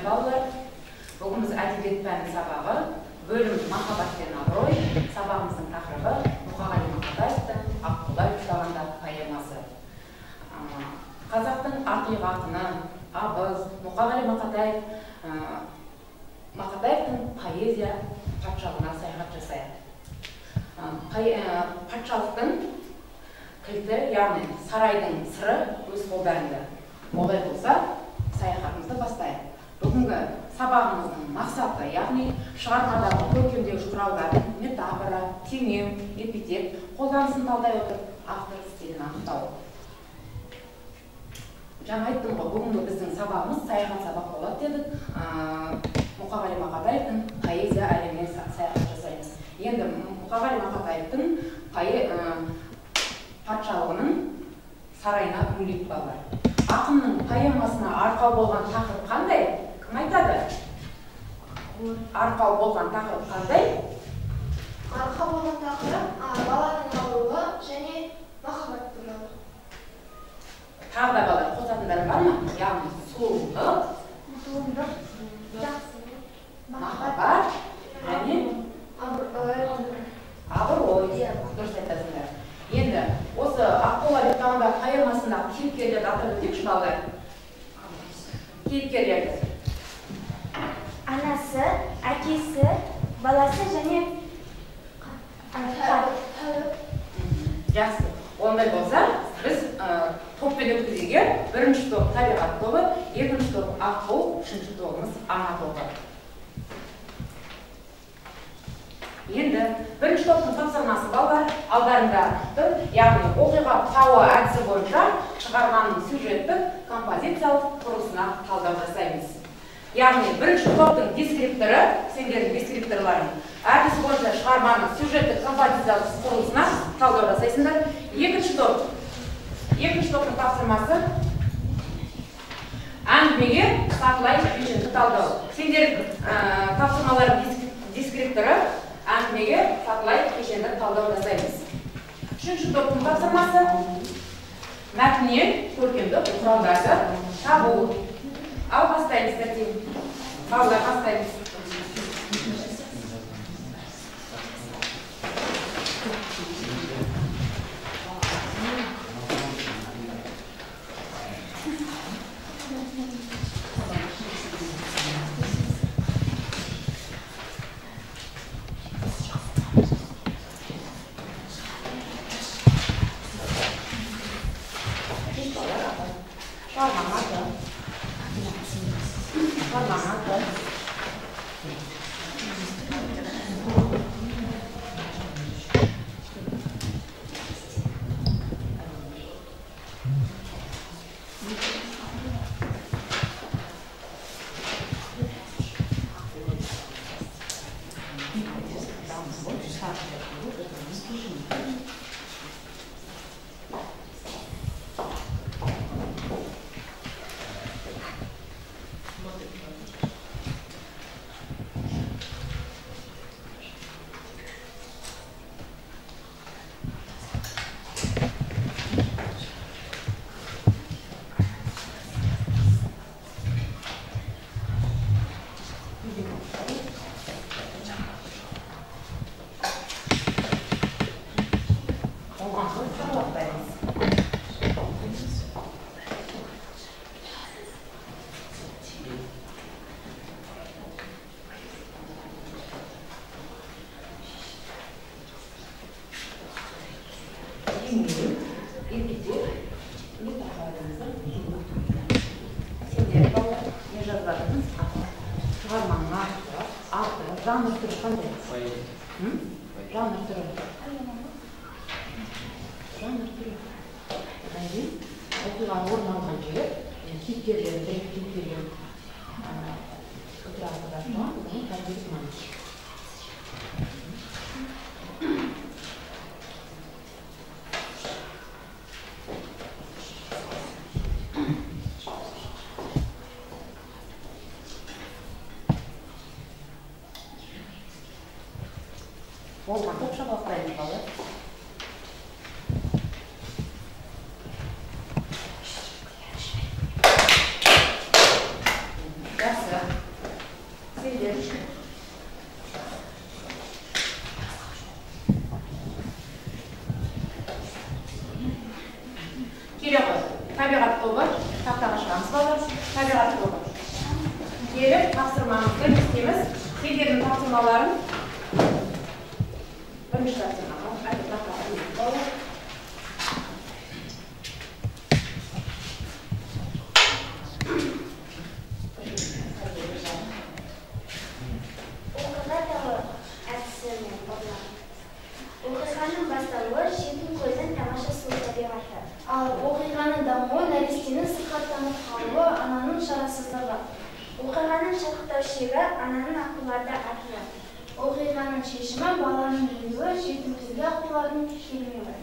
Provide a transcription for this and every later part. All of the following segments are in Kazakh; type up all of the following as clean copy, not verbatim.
Құрметті балалар, бүгін біз әдебиет пәні сабағы, бөлім махаббат пен абырой, сабағымыздың тақырыбы Мұқағали Мақатаевтың Аққулар ұстағанда поэмасы. Қазақтың ақиық ақыны, абыз, Мұқағали Мақатаевтың поэзия патшалығына саяхат жасайды. Патшалықтың кілті, яғни сарайдың сыры өз қолдарында. Олай болса, саяхатымызды бастайық. Бүгінгі сабағымыздың мақсаты, яғни шығармадағы көркемдеуіш құралдардың метафора, теңеу, эпитет, қолданысын талдай отырып, автор стилін анықтау. Жаңа айттым ғой, бүгінгі біздің сабағымыз саяхат сабақ болады дедік. Мұқағали Мақатаевтың поэзия әлеміне саяхат жасаймыз. Енді Мұқағали Мақатаевтың патшалығының сарайына үңілейік балалар. Ақынның поэмасына арқау болған тақырып қандай? Кім айтады? Арқау болған тақырып қандай? Арқау болған тақырып баланың ауруы және махаббат туралы. Тағы да балалар қосатындар бар ма? Яғни сұлулық, махаббат және абырой. Дұрыс айтасыңдар. Енді осы Аққулар ұстағанда поэмасындағы кейіпкерлерді атап өтейікші балалар. Кейіпкерлерді. Анасы, әкесі, баласы және Жақсы. Ондай болса, біз топпен өткізуге бірінші топ табиғат тобы, екінші топ аққу, үшінші тобымыз ана тобы. Енді бірінші топтың тапсырмасы балалар алдарында тұр, яғни оқиға тауы әдісі бойынша шығарманың сюжеттік композициялық құрылысына талдау жасаймыз. Яғни бірінші топтың дескрипторы, сендердің дескрипторларың, әдіс бойынша шығарманың сюжеттік композициялық құрылысына талдау жасайсыңдар. Екінші топтың тапсырмасы әңгімеге сатылай кешенді талдау. Сендердің тапсырмалардың дескрипторы әңгімеге сатылай кешенді талдау жасаймыз. Үшінші топтың тапсырмасы мәтіннен көркемдік құралдарды табу. Ал бастаймыз тәртіп. Балалар бастаймыз. Жанр түрі қандай? Жанр түрі. Оқиға орын алған жер, кейіпкерлер, кейіпкерлер отырады. Бұның тәрбиелік маңызы. Болған топша бастаймыз балалар. Жақсы. тобы. Келіп, тапсырмаңызды істейміз. Сендердің тапсырмаларын бірінші тапсырмаға Оқиғаның басталуы жетім көздің тамаша сұлу табиғаты. Ал оқиғаның дамуы нәрестенің сырқаттанып қалуы, ананың шарасыздығы. Оқиғаның шарықтау шегі ананың аққуларда артуы. Оқиғаның шешімі баланың өлуі, жетімсізге аққулардың келмеуі.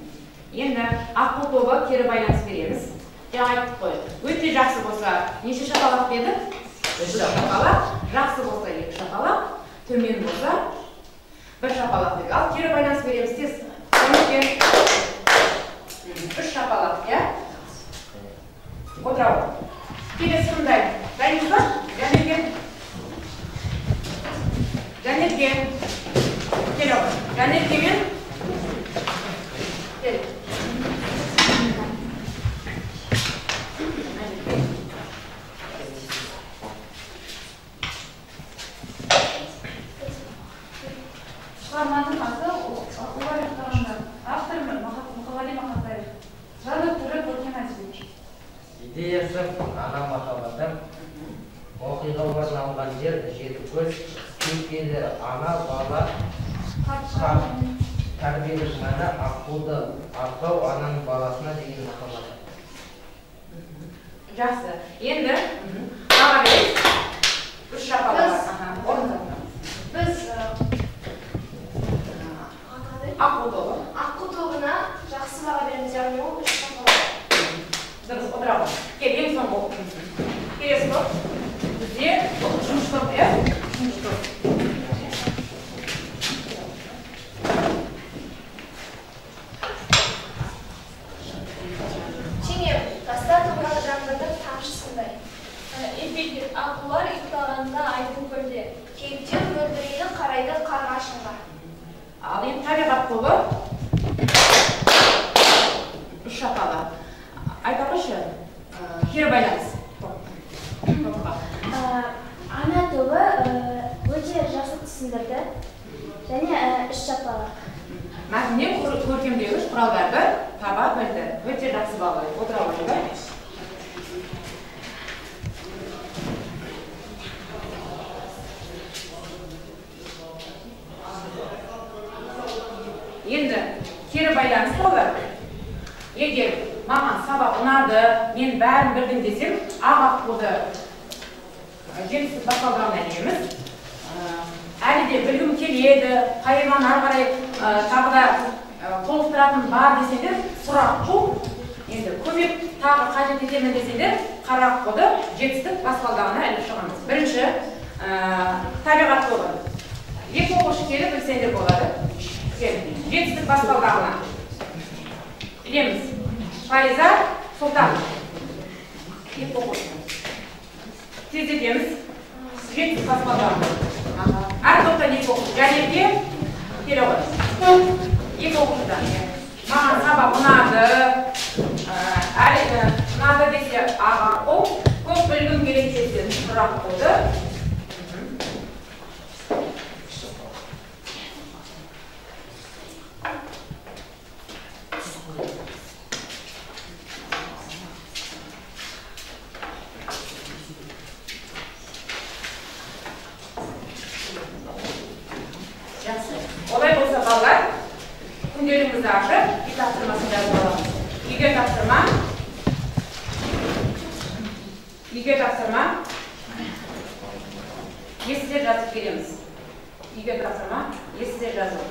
Енді аққу тобы кері байланыс береміз. Жаңа айттық қой. Өте жақсы болса, неше шақалақ деді? 3 шақалақ. Жақсы болса 2 шақалақ. Төмен болса 1 шақалақ деді. Ал кері байланыс береміз. Тез. 3 шақалақ, иә? Отырау. Келесі қандай? Дайынсыз ба? Жәнерген. Жәнерген. Келіп. Жәнергенмен. Кел. Шығарманың аты «Аққулар ұйықтағанда». Авторы Мұқағали Мақатаев. Жанр түрі көркем әдебиет. Идеясы ана махаббаты. Оқиға орын алған жер жетім көз. Кейіпкерлері ана, бала, тәрбиелік мәні аққуды ақтау, ананың баласына деген махаббаты. Жақсы. Енді аға берейік. 3 шақалақ. Біз Аққу тобы. аққу тобына жақсы баға береміз, яғни ол 3 шақалақ. Дұрыс, отырамыз. Кел, ең соңғы оқымыз. Келесі топ. Бізде жұмыс топ, иә? Жұмыс топ. Теңеп, таста томырағы жаңбырдың тамшысындай. Епекер аққулар ұйықтағанда айдын көлде. Кейіптен мөлдірейді қарайды қарғашынға. Ал енді табиғат тобы. 3 шақалақ. Айта қойшы, кері байланыс. Ана тобы өте жақсы түсіндірді және 3 шақалақ. Мәтіннен көркемдегіш құралдарды таба білді. Өте жақсы баға. Отыра қойшы. Енді кері байланыс болды. Егер маған сабақ ұнады, мен бәрін білдім десем, ақ аққуды жетістік басталғаннан еміз. Әлі де білгім келеді, қайырман ары қарай тағы да толықтыратын бар десеңдер, сұрақ жоқ. Енді көмек тағы қажет етемін десеңдер, қара аққуды жетістік басталғанына әлі шығамыз. Бірінші табиғат тобы. 2 оқушы келіп білсеңдер болады. Жетістік басталғанына. Білеміз. Фариза, Сұлтан. 2 оқушы. Тездетеміз. Жетістік басталғанына. Әр топтан 2 оқушы. Жәнерге келе ғой. 2 оқушыдан. Маған сабақ ұнады. Ұнады десе аға қол. Көп білгім керек десе сұрақ қойды. Олай болса балалар, күнделігімізді ашып, үй тапсырмасын жазып аламыз. Үйге тапсырма, есте жазып келеміз. Үйге тапсырма, есте жазып.